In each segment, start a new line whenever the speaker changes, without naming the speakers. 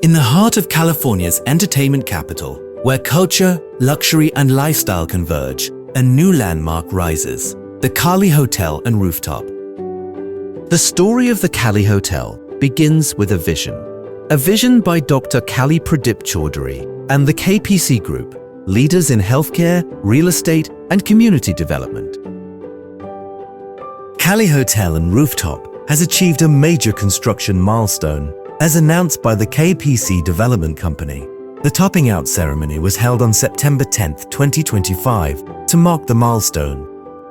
In the heart of California's entertainment capital, where culture, luxury, and lifestyle converge, a new landmark rises, the Kali Hotel and Rooftop. The story of the Kali Hotel begins with a vision by Dr. Kali Pradip Chaudhary and the KPC Group, leaders in healthcare, real estate, and community development. Kali Hotel and Rooftop has achieved a major construction milestone, as announced by the KPC Development Company. The topping out ceremony was held on September 10, 2025, to mark the milestone.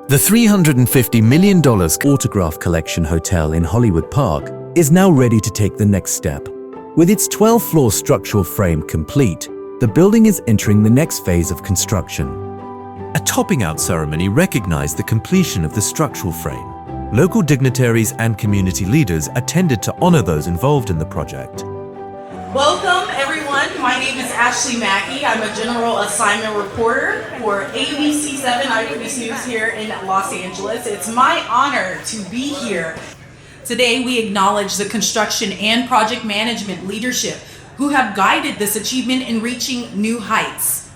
The $350 million Autograph Collection Hotel in Hollywood Park is now ready to take the next step. With its 12-floor structural frame complete, the building is entering the next phase of construction. A topping out ceremony recognized the completion of the structural frame. Local dignitaries and community leaders attended to honor those involved in the project.
Welcome everyone, my name is Ashley Mackey. I'm a general assignment reporter for ABC7 Eyewitness News here in Los Angeles. It's my honor to be here. Today we acknowledge the construction and project management leadership who have guided this achievement in reaching new heights.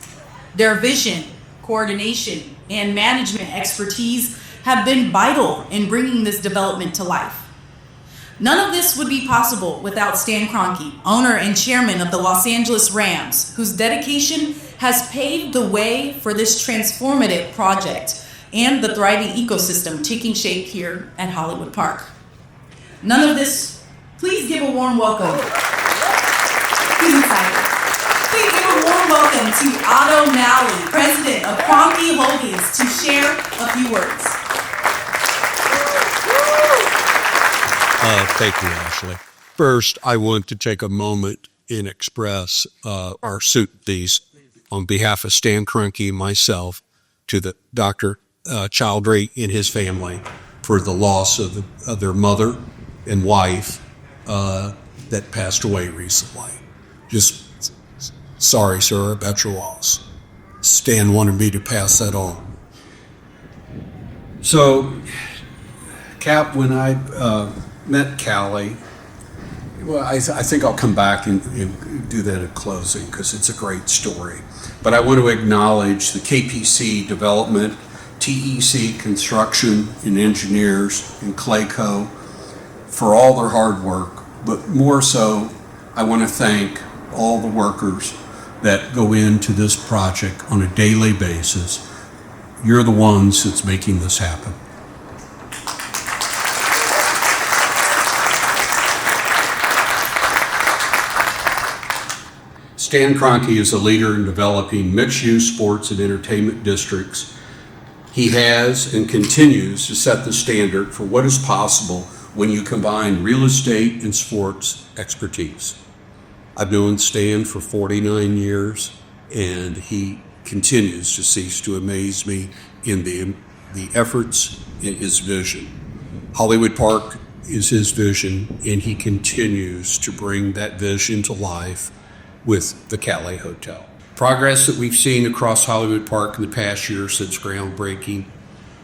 Their vision, coordination, and management expertise have been vital in bringing this development to life. None of this would be possible without Stan Kroenke, owner and chairman of the Los Angeles Rams, whose dedication has paved the way for this transformative project and the thriving ecosystem taking shape here at Hollywood Park. None of this, please give a warm welcome. He's excited. Please give a warm welcome to Otto Malley, president of Kroenke Holdings, to share a few words.
Thank you, Ashley. First, I want to take a moment and express our sympathies on behalf of Stan Kroenke and myself to the Dr. Chaudhary and his family for the loss of their mother and wife that passed away recently. Just sorry, sir, about your loss. Stan wanted me to pass that on. So, Cap, when I met Kali, well, I think I'll come back and do that at closing because it's a great story. But I want to acknowledge the KPC Development, TEC Construction and Engineers, and Clayco for all their hard work. But more so, I want to thank all the workers that go into this project on a daily basis. You're the ones that's making this happen. Stan Kroenke is a leader in developing mixed-use sports and entertainment districts. He has and continues to set the standard for what is possible when you combine real estate and sports expertise. I've known Stan for 49 years, and he continues to cease to amaze me in the efforts in his vision. Hollywood Park is his vision, and he continues to bring that vision to life with the Kali Hotel. Progress that we've seen across Hollywood Park in the past year since groundbreaking.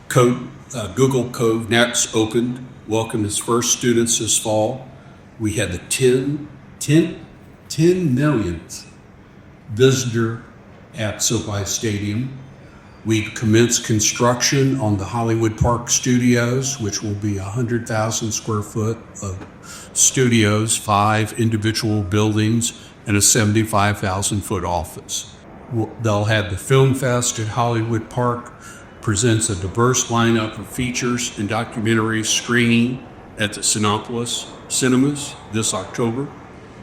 Google Code Next opened, welcomed its first students this fall. We had the 10 millionth visitor at SoFi Stadium. We've commenced construction on the Hollywood Park Studios, which will be 100,000 square foot of studios, 5 individual buildings, and a 75,000 foot office. They'll have the Film Fest at Hollywood Park, presents a diverse lineup of features and documentaries screening at the Cinepolis Cinemas this October.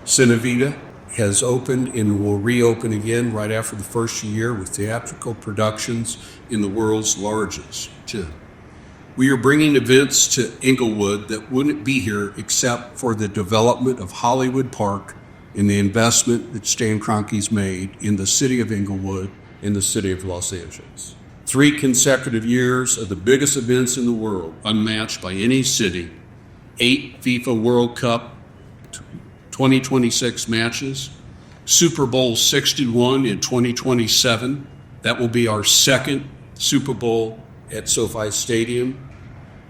Cinevita has opened and will reopen again right after the first year with theatrical productions in the world's largest gym. We are bringing events to Inglewood that wouldn't be here except for the development of Hollywood Park and the investment that Stan Kroenke's made in the city of Inglewood and the city of Los Angeles. 3 consecutive years of the biggest events in the world, unmatched by any city. 8 FIFA World Cup 2026 matches. Super Bowl 61 in 2027. That will be our second Super Bowl at SoFi Stadium.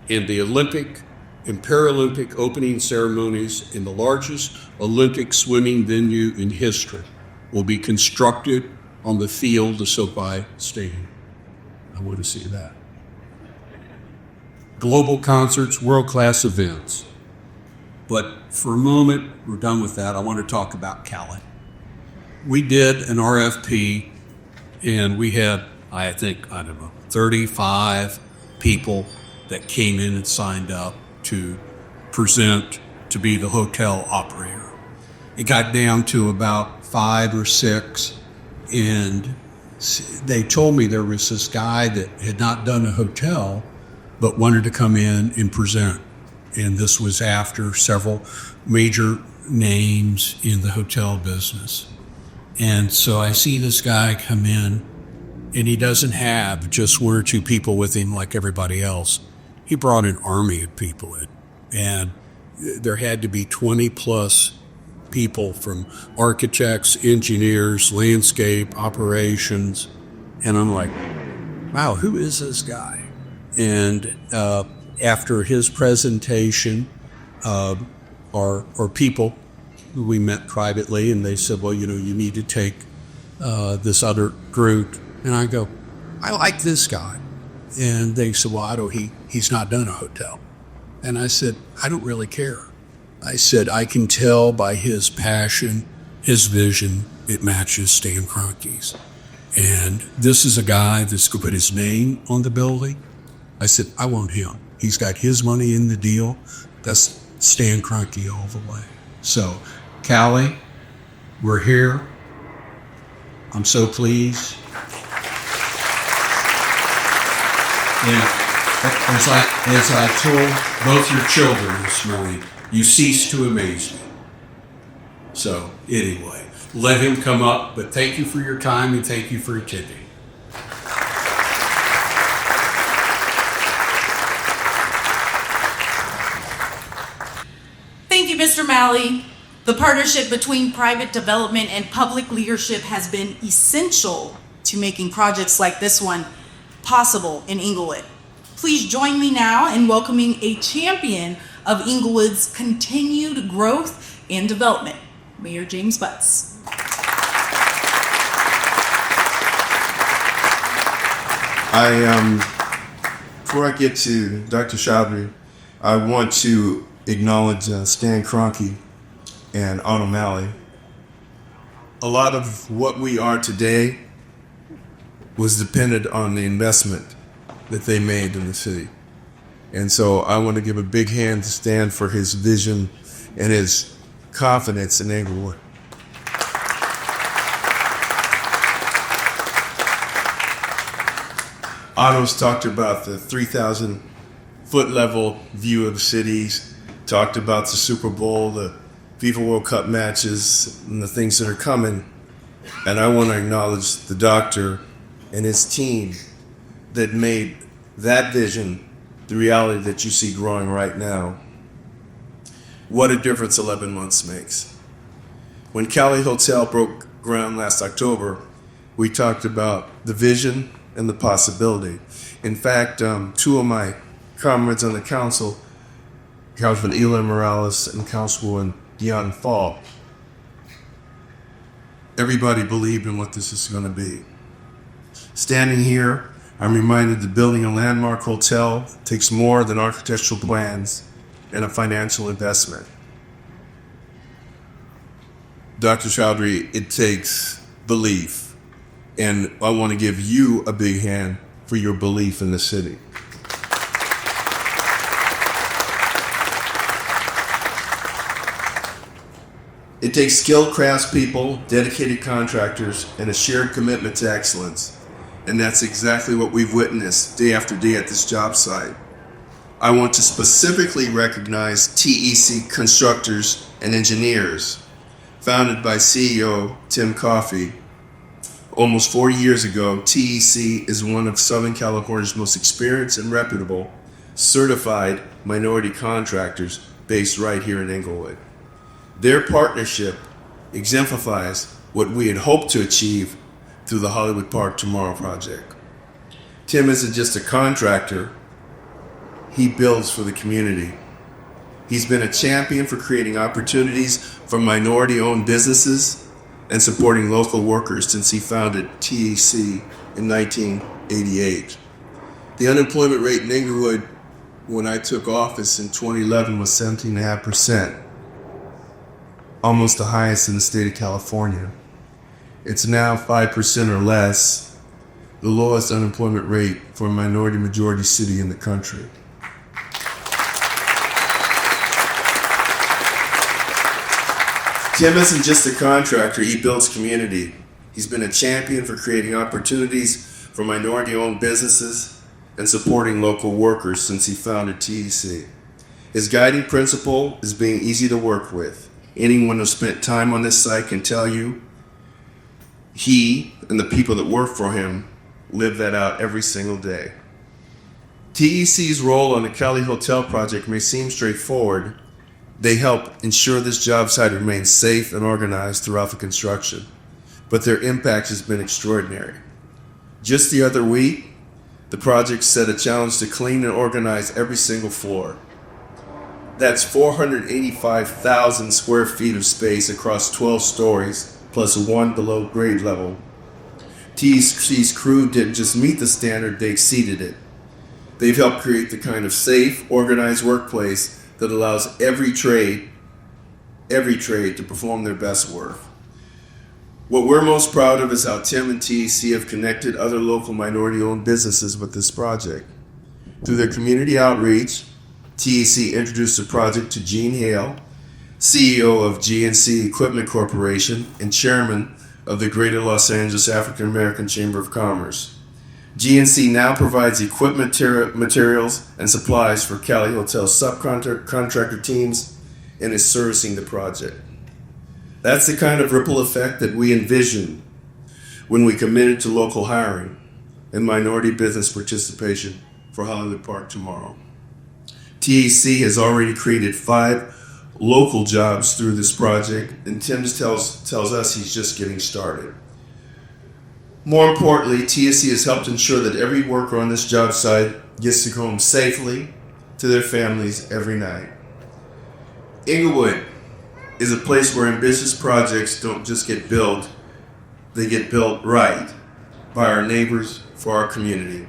And the Olympic and Paralympic opening ceremonies in the largest Olympic swimming venue in history will be constructed on the field of SoFi Stadium. I want to see that. Global concerts, world-class events. But for a moment, we're done with that. I want to talk about Kali. We did an RFP, and we had, I don't know, 35 people that came in and signed up to present to be the hotel operator. It got down to about 5 or 6, and they told me there was this guy that had not done a hotel but wanted to come in and present. And this was after several major names in the hotel business. And so I see this guy come in, and he doesn't have just 1 or 2 people with him like everybody else. He brought an army of people in, and there had to be 20 plus people from architects, engineers, landscape, operations. And I'm like, wow, who is this guy? And after his presentation, our people who we met privately, and they said, well, you need to take this other group. And I go, I like this guy. And they said, well, he's not done a hotel. And I said, I don't really care. I said, I can tell by his passion, his vision, it matches Stan Kroenke's. And this is a guy that's going to put his name on the building. I said, I want him. He's got his money in the deal. That's Stan Kroenke all the way. So, Kali, we're here. I'm so pleased. And as I told both your children this morning, you cease to amaze me. So, anyway, let him come up, but thank you for your time and thank you for attending.
Thank you, Mr. Malley. The partnership between private development and public leadership has been essential to making projects like this one possible in Inglewood. Please join me now in welcoming a champion of Inglewood's continued growth and development, Mayor James Butts.
Before I get to Dr. Chaudhry, I want to acknowledge Stan Kroenke and Otto Malley. A lot of what we are today was dependent on the investment that they made in the city. And so I want to give a big hand to Stan for his vision and his confidence in Inglewood. Otto's talked about the 3,000 foot level view of the cities, talked about the Super Bowl, the FIFA World Cup matches, and the things that are coming. And I want to acknowledge the doctor and his team that made that vision the reality that you see growing right now. What a difference 11 months makes. When Kali Hotel broke ground last October, we talked about the vision and the possibility. In fact, 2 of my comrades on the council, Councilman Eli Morales and Councilwoman Dion Fall, everybody believed in what this is going to be. Standing here, I'm reminded that building a landmark hotel takes more than architectural plans and a financial investment. Dr. Chaudhry, it takes belief, and I want to give you a big hand for your belief in the city. It takes skilled craftspeople, dedicated contractors, and a shared commitment to excellence. And that's exactly what we've witnessed day after day at this job site. I want to specifically recognize TEC constructors and engineers, founded by CEO Tim Coffey. Almost 40 years ago, TEC is one of Southern California's most experienced and reputable certified minority contractors based right here in Inglewood. Their partnership exemplifies what we had hoped to achieve through the Hollywood Park Tomorrow project. Tim isn't just a contractor, he builds for the community. He's been a champion for creating opportunities for minority-owned businesses and supporting local workers since he founded TEC in 1988. The unemployment rate in Inglewood when I took office in 2011 was 17.5%, almost the highest in the state of California. It's now 5% or less, the lowest unemployment rate for a minority-majority city in the country. Tim isn't just a contractor, he builds community. He's been a champion for creating opportunities for minority-owned businesses and supporting local workers since he founded TEC. His guiding principle is being easy to work with. Anyone who spent time on this site can tell you he and the people that work for him live that out every single day. TEC's role on the Kali Hotel project may seem straightforward. They help ensure this job site remains safe and organized throughout the construction, but their impact has been extraordinary. Just the other week, the project set a challenge to clean and organize every single floor. That's 485,000 square feet of space across 12 stories, plus one below grade level. TEC's crew didn't just meet the standard, they exceeded it. They've helped create the kind of safe, organized workplace that allows every trade to perform their best work. What we're most proud of is how Tim and TEC have connected other local minority-owned businesses with this project. Through their community outreach, TEC introduced the project to Gene Hale, CEO of GNC Equipment Corporation and chairman of the Greater Los Angeles African American Chamber of Commerce. GNC now provides equipment, materials, and supplies for Kali Hotel subcontractor teams and is servicing the project. That's the kind of ripple effect that we envisioned when we committed to local hiring and minority business participation for Hollywood Park tomorrow. TEC has already created 5 local jobs through this project, and Tim tells us he's just getting started. More importantly, TEC has helped ensure that every worker on this job site gets to go home safely to their families every night. Inglewood is a place where ambitious projects don't just get built, they get built right by our neighbors for our community.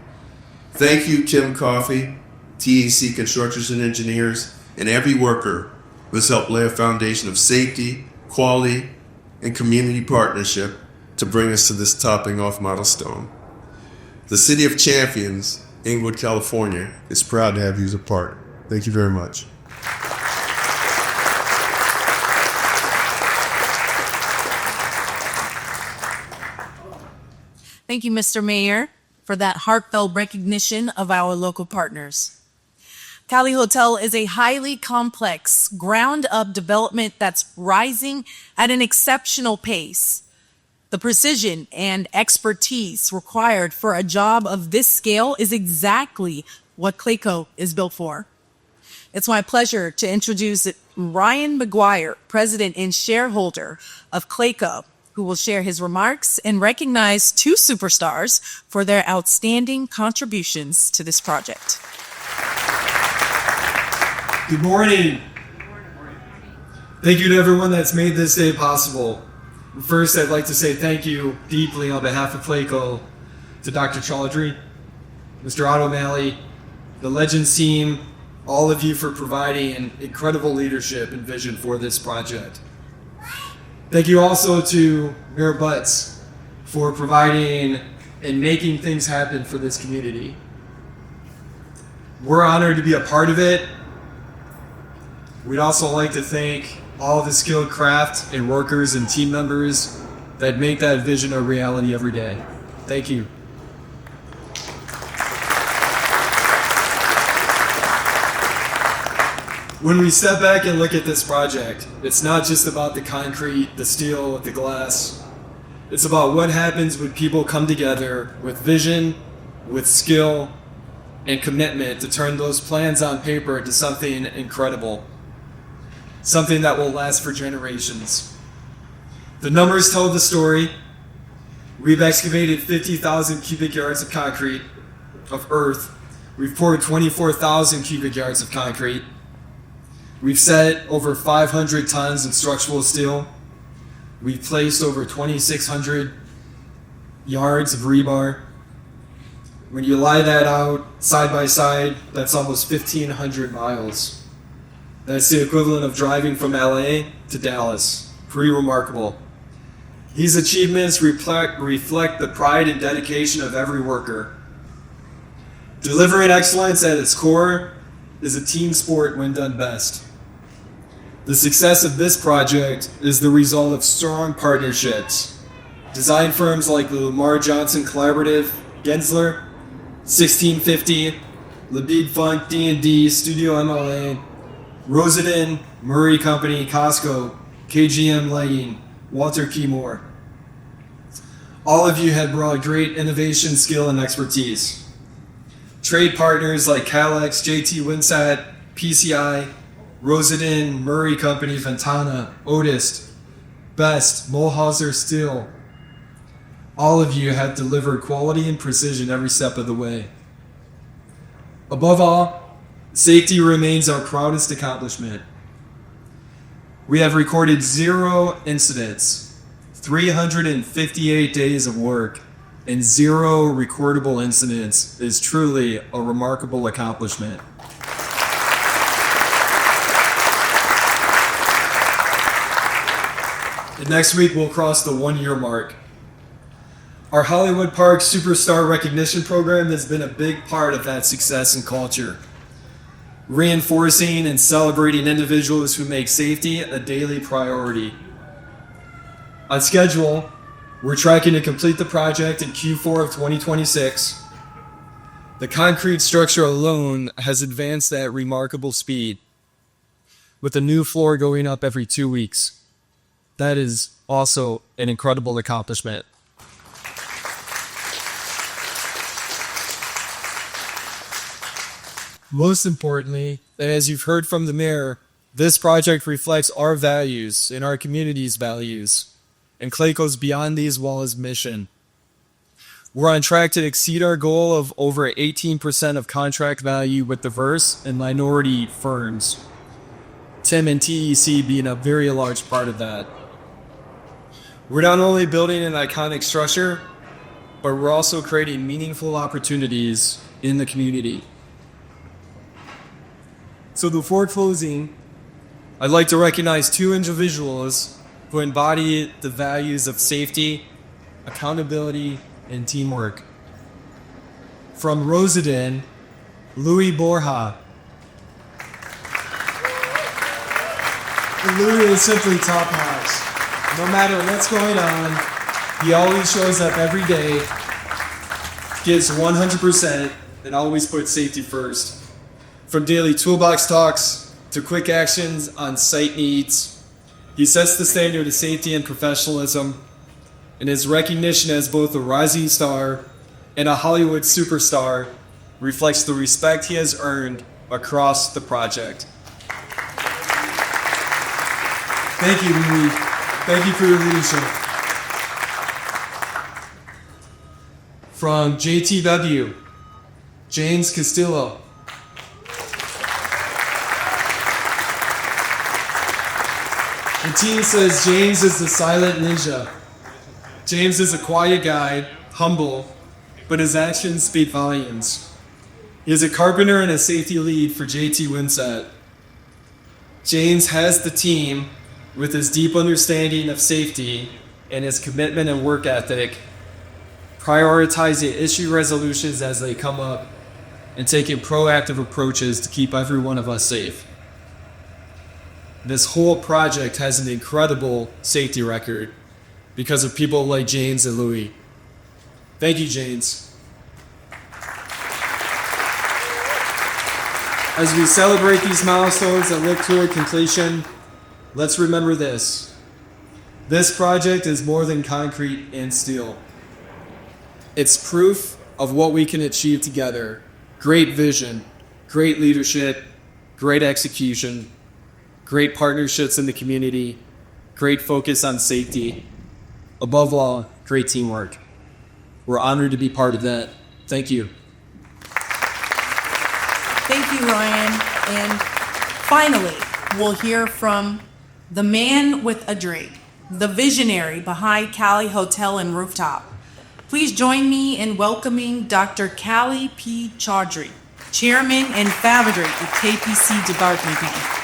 Thank you, Tim Coffey, TEC Constructors and Engineers, and every worker who has helped lay a foundation of safety, quality, and community partnership to bring us to this topping off milestone. The City of Champions, Inglewood, California, is proud to have you as a part. Thank you very much.
Thank you, Mr. Mayor, for that heartfelt recognition of our local partners. Kali Hotel is a highly complex, ground-up development that's rising at an exceptional pace. The precision and expertise required for a job of this scale is exactly what Clayco is built for. It's my pleasure to introduce Ryan McGuire, President and shareholder of Clayco, who will share his remarks and recognize 2 superstars for their outstanding contributions to this project.
Good morning. Thank you to everyone that's made this day possible. First, I'd like to say thank you deeply on behalf of Clayco to Dr. Chaudhry, Mr. Otto Malley, the Legends team, all of you for providing incredible leadership and vision for this project. Thank you also to Mayor Butts for providing and making things happen for this community. We're honored to be a part of it. We'd also like to thank all the skilled craft and workers and team members that make that vision a reality every day. Thank you. When we step back and look at this project, it's not just about the concrete, the steel, the glass. It's about what happens when people come together with vision, with skill, and commitment to turn those plans on paper into something incredible. Something that will last for generations. The numbers tell the story. We've excavated 50,000 cubic yards of concrete, of earth. We've poured 24,000 cubic yards of concrete. We've set over 500 tons of structural steel. We've placed over 2,600 yards of rebar. When you lie that out side by side, that's almost 1,500 miles. That's the equivalent of driving from LA to Dallas. Pretty remarkable. These achievements reflect the pride and dedication of every worker. Delivering excellence at its core is a team sport when done best. The success of this project is the result of strong partnerships. Design firms like the Lamar Johnson Collaborative, Gensler, 1650, Labid Funk D&D, Studio MLA, Rosedin, Murray Company, Costco, KGM Lighting, Walter Keymore. All of you have brought great innovation, skill, and expertise. Trade partners like Calex, JT Winsat, PCI, Rosedin, Murray Company, Ventana, Otis, Best, Mulhauser Steel. All of you have delivered quality and precision every step of the way. Above all, safety remains our proudest accomplishment. We have recorded 0 incidents, 358 days of work, and 0 recordable incidents is truly a remarkable accomplishment. And next week we'll cross the 1-year mark. Our Hollywood Park Superstar Recognition Program has been a big part of that success and culture, reinforcing and celebrating individuals who make safety a daily priority. On schedule, we're tracking to complete the project in Q4 of 2026. The concrete structure alone has advanced at remarkable speed, with a new floor going up every 2 weeks. That is also an incredible accomplishment. Most importantly, as you've heard from the mayor, this project reflects our values and our community's values, and Clayco's Beyond These Walls mission. We're on track to exceed our goal of over 18% of contract value with diverse and minority firms, TIM and TEC being a very large part of that. We're not only building an iconic structure, but we're also creating meaningful opportunities in the community. So before closing, I'd like to recognize 2 individuals who embody the values of safety, accountability, and teamwork. From Rosedin, Louis Borja. Louis is simply top-notch. No matter what's going on, he always shows up every day, gives 100%, and always puts safety first. From daily toolbox talks to quick actions on site needs, he sets the standard of safety and professionalism, and his recognition as both a rising star and a Hollywood superstar reflects the respect he has earned across the project. Thank you, Louis. Thank you for your leadership. From JTW, James Castillo. The team says James is the silent ninja. James is a quiet guy, humble, but his actions speak volumes. He is a carpenter and a safety lead for JT Winsat. James has the team, with his deep understanding of safety and his commitment and work ethic, prioritizing issue resolutions as they come up and taking proactive approaches to keep every one of us safe. This whole project has an incredible safety record because of people like James and Louis. Thank you, James. As we celebrate these milestones and look toward completion, let's remember this. This project is more than concrete and steel. It's proof of what we can achieve together. Great vision, great leadership, great execution, great partnerships in the community, great focus on safety. Above all, great teamwork. We're honored to be part of that. Thank you.
Thank you, Ryan. And finally, we'll hear from the man with a drink, the visionary behind Kali Hotel and Rooftop. Please join me in welcoming Dr. Kali P. Chaudhry, Chairman and Founder of KPC Development Company.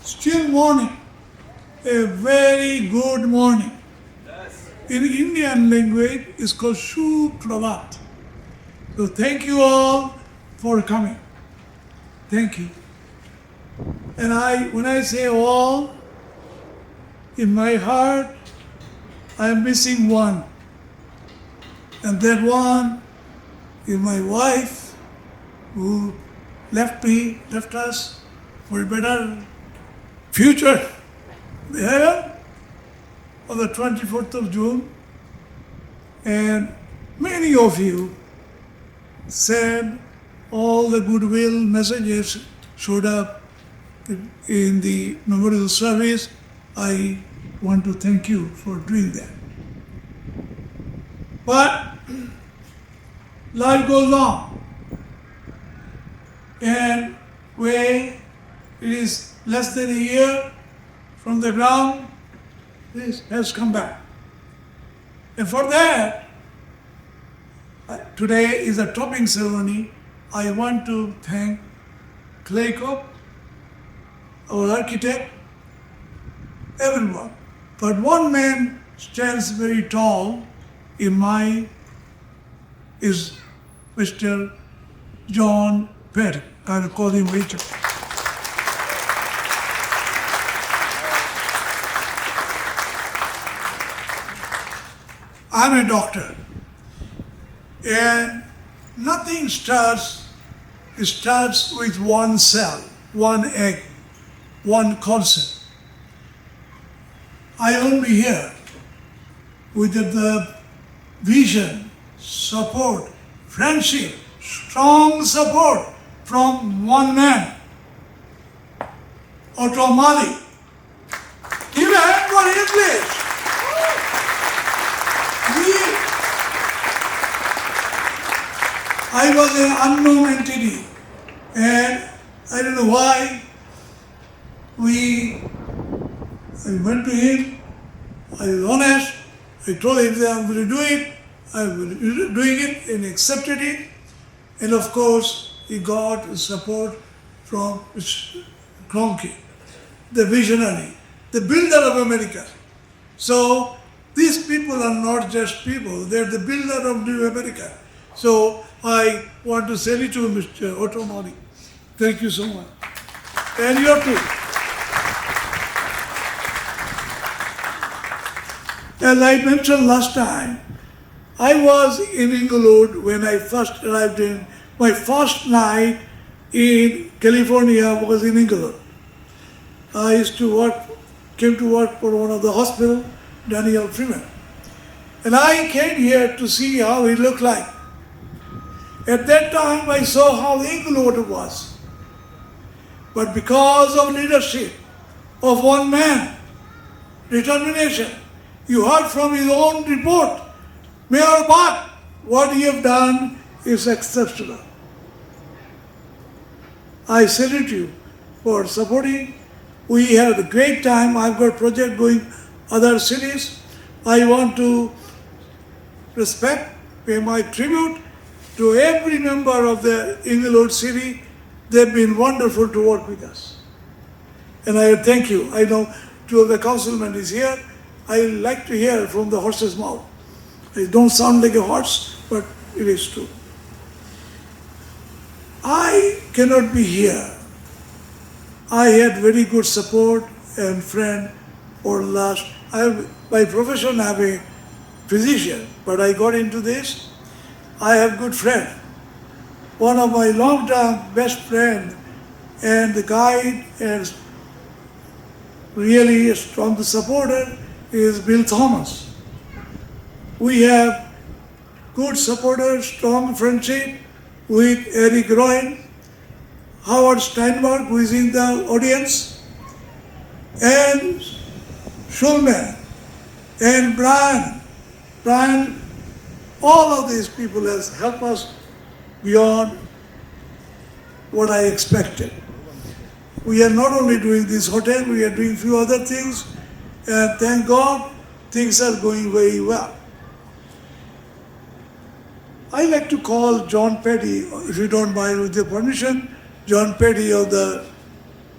Still morning, a very good morning. In Indian language, it's called Suprabhat. So thank you all for coming. Thank you. And when I say all, in my heart, I am missing one. And that one is my wife, who left us for a better future. There on the 24th of June, and many of you said all the goodwill messages showed up in the memorial service. I want to thank you for doing that. But life goes on, and when it is less than a year from the ground, this has come back. And for that, today is a topping ceremony. I want to thank Clay Cook, our architect, everyone. But one man stands very tall is Mr. John Perry. I call him Richard. I'm a doctor, and nothing starts with one cell, one egg, one concept. I only here with the vision, support, friendship, strong support from one man, Otto Mali. Give a hand for him, please. I was an unknown entity, and I don't know why. I went to him, I was honest, I told him that I'm going to do it, I'm doing it, and accepted it. And of course, he got support from Mr. Kroenke, the visionary, the builder of America. So these people are not just people, they're the builder of New America. So I want to salute you, Mr. Otto Mali. Thank you so much. And you too. As I mentioned last time, I was in Inglewood when I first arrived in, my first night in California was in Inglewood. I used to came to work for one of the hospitals, Daniel Freeman. And I came here to see how it looked like. At that time, I saw how Inglewood was. But because of leadership of one man, determination, you heard from his own report, Mayor Bhatt, what he have done is exceptional. I salute you for supporting. We had a great time. I've got project going other cities. I want to pay my tribute to every member of the Inglewood city. They've been wonderful to work with us. And I thank you. I know two of the councilmen is here. I like to hear from the horse's mouth. It don't sound like a horse, but it is true. I cannot be here. I had very good support and friend for by profession I'm a physician, but I got into this. I have good friend. One of my long-term best friend and the guide and really a strong supporter is Bill Thomas. We have good supporters, strong friendship with Eric Roy, Howard Steinberg, who is in the audience, and Schulman, and Brian. Brian, all of these people has helped us beyond what I expected. We are not only doing this hotel, we are doing few other things, and thank God things are going very well. I like to call John Petty, if you don't mind, with your permission, John Petty of the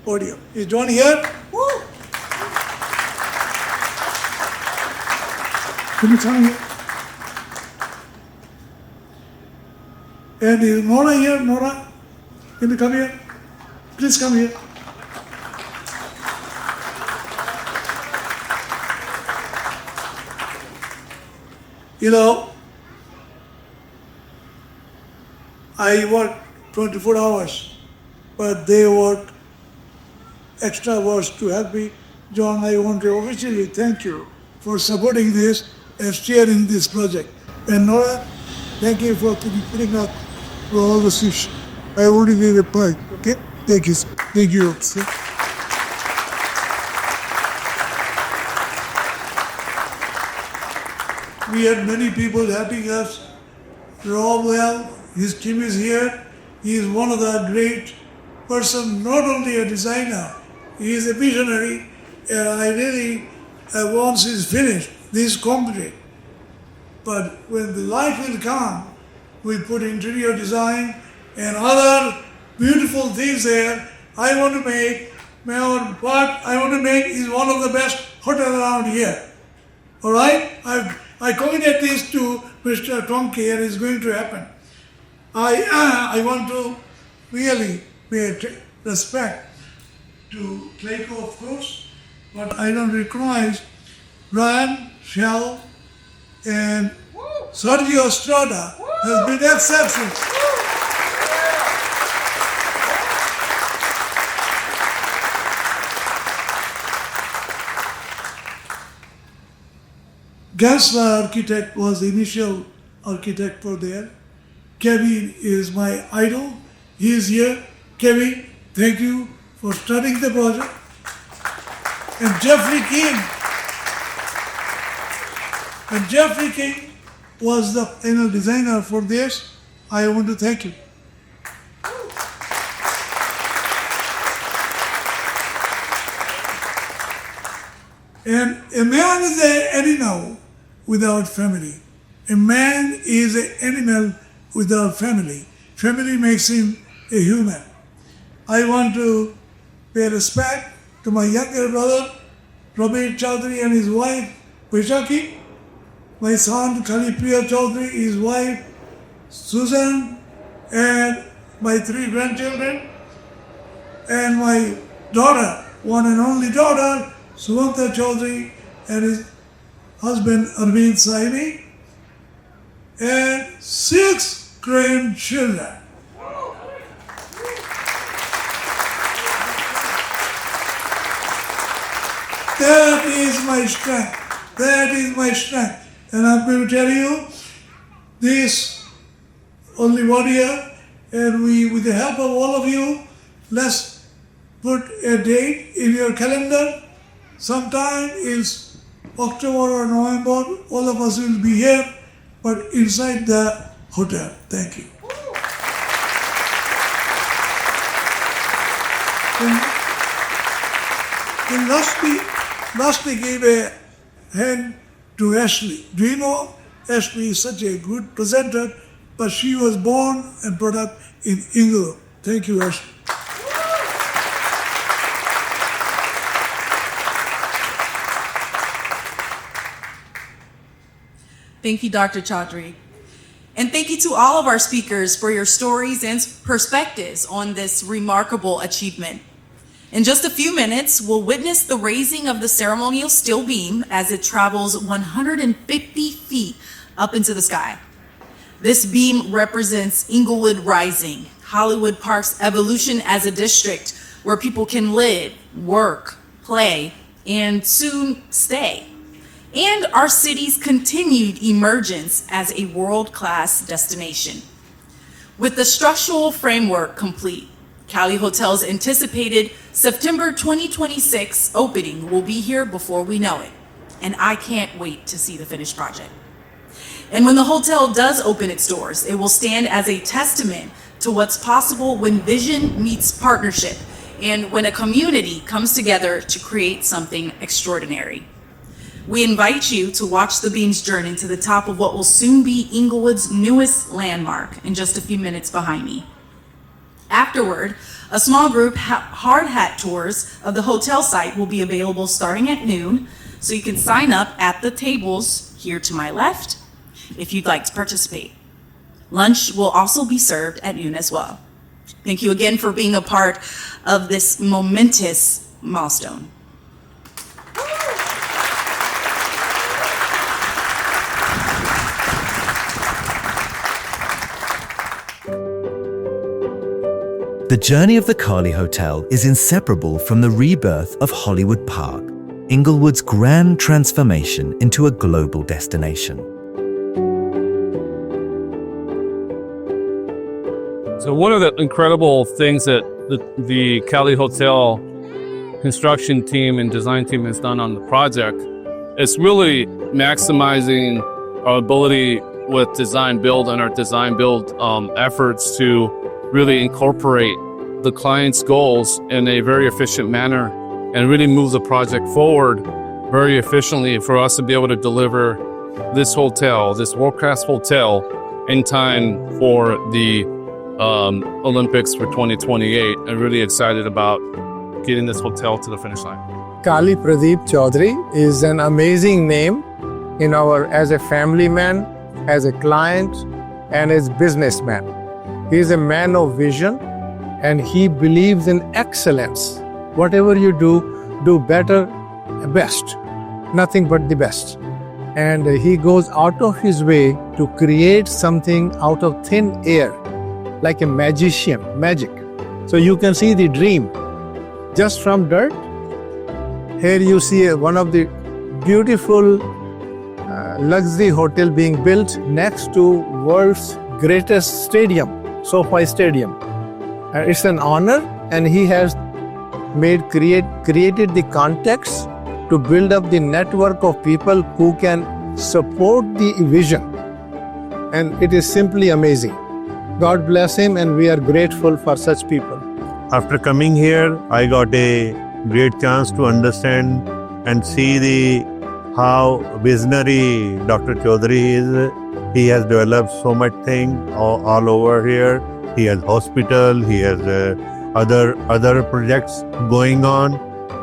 podium. Is John here? Woo! Can you come here? And is Nora here? Nora? Can you come here? Please come here. You know, I work 24 hours, but they work extra hours to help me. John, I want to officially thank you for supporting this and steering this project. And Nora, thank you for putting up for all the issues. I already gave a point. Okay? Thank you. Thank you. We had many people helping us. Rob Well, his team is here. He is one of the great person, not only a designer, he is a visionary. And I really, once he's finished, this is concrete. But when the light will come, we put interior design and other beautiful things there. I want to make, what I want to make is one of the best hotels around here. All right? I committed this to Mr. Tonki and it's going to happen. I want to really pay respect to Clayco, of course, but I don't recognize Brian, Shell, and Sergio Estrada has been exceptional. Gensler architect was the initial architect for there. Kevin is my idol. He is here. Kevin, thank you for starting the project. And Jeffrey King was the final designer for this. I want to thank you. And a man is an animal without family. A man is an animal without family. Family makes him a human. I want to pay respect to my younger brother, Robert Chaudhary, and his wife, Vaishaki, my son, Kalipriya Chaudhary, his wife, Susan, and my 3 grandchildren, and my daughter, one and only daughter, Sumanta Chaudhary, and his husband, Arvind Saini, and 6 grandchildren. That is my strength. That is my strength. And I'm going to tell you this only 1 year, and we, with the help of all of you, let's put a date in your calendar. Sometime in October or November, all of us will be here, but inside the hotel. Thank you. And lastly gave a hand to Ashley. Do you know Ashley is such a good presenter, but she was born and brought up in England. Thank you, Ashley.
Thank you, Dr. Chaudhary. And thank you to all of our speakers for your stories and perspectives on this remarkable achievement. In just a few minutes, we'll witness the raising of the ceremonial steel beam as it travels 150 feet up into the sky. This beam represents Inglewood Rising, Hollywood Park's evolution as a district where people can live, work, play, and soon stay. and our city's continued emergence as a world-class destination. With the structural framework complete, Kali Hotel's anticipated September 2026 opening will be here before we know it, and I can't wait to see the finished project. And when the hotel does open its doors, it will stand as a testament to what's possible when vision meets partnership and when a community comes together to create something extraordinary. We invite you to watch the Beam's journey to the top of what will soon be Inglewood's newest landmark in just a few minutes behind me. Afterward, a small group hard hat tours of the hotel site will be available starting at noon, so you can sign up at the tables here to my left if you'd like to participate. Lunch will also be served at noon as well. Thank you again for being a part of this momentous milestone.
The journey of the Kali Hotel is inseparable from the rebirth of Hollywood Park, Inglewood's grand transformation into a global destination.
So one of the incredible things that the Kali Hotel construction team and design team has done on the project is really maximizing our ability with design build and our design build efforts to really incorporate the client's goals in a very efficient manner and really move the project forward very efficiently for us to be able to deliver this hotel, this world-class hotel, in time for the Olympics for 2028. I'm really excited about getting this hotel to the finish line.
Kali Pradeep Chaudhary is an amazing name as a family man, as a client, and as businessman. He is a man of vision, and he believes in excellence. Whatever you do better, best, nothing but the best. And he goes out of his way to create something out of thin air, like a magician, magic. So you can see the dream just from dirt. Here you see one of the beautiful luxury hotel being built next to world's greatest stadium, SoFi Stadium. It's an honor, and he has created the context to build up the network of people who can support the vision. And it is simply amazing. God bless him, and we are grateful for such people.
After coming here, I got a great chance to understand and see how visionary Dr. Chaudhary is. He has developed so much thing all over here. He has hospital, he has other projects going on,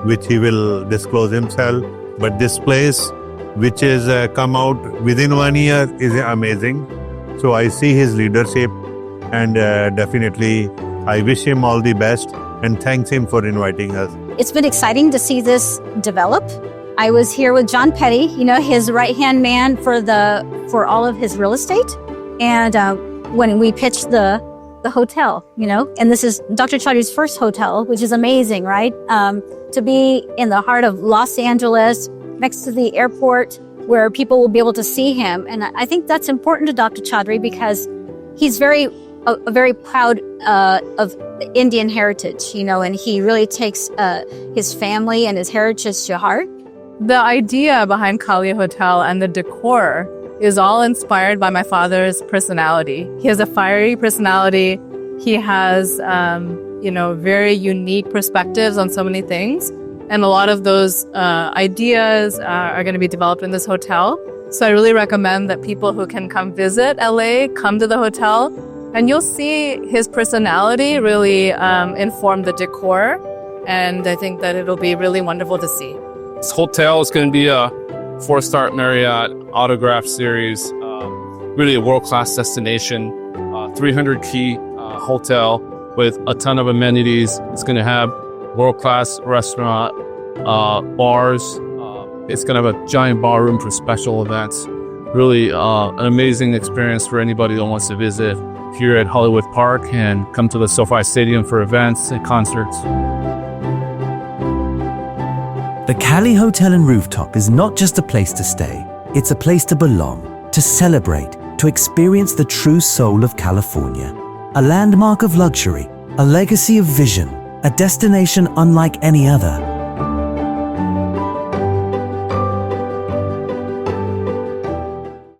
which he will disclose himself. But this place, which is come out within 1 year, is amazing. So I see his leadership, and definitely I wish him all the best and thanks him for inviting us.
It's been exciting to see this develop. I was here with John Petty, his right-hand man for all of his real estate. And when we pitched the hotel, and this is Dr. Chaudhary's first hotel, which is amazing, right? To be in the heart of Los Angeles, next to the airport, where people will be able to see him. And I think that's important to Dr. Chaudhary because he's very proud of Indian heritage, and he really takes his family and his heritage to heart.
The idea behind Kali Hotel and the decor is all inspired by my father's personality. He has a fiery personality. He has, very unique perspectives on so many things. And a lot of those ideas are going to be developed in this hotel. So I really recommend that people who can come visit LA, come to the hotel, and you'll see his personality really inform the decor. And I think that it'll be really wonderful to see.
This hotel is going to be a 4-star Marriott autograph series, really a world-class destination, 300-key hotel with a ton of amenities. It's going to have world-class restaurant, bars. It's going to have a giant bar room for special events. Really an amazing experience for anybody that wants to visit here at Hollywood Park and come to the SoFi Stadium for events and concerts.
The Kali Hotel and Rooftop is not just a place to stay, it's a place to belong, to celebrate, to experience the true soul of California. A landmark of luxury, a legacy of vision, a destination unlike any other.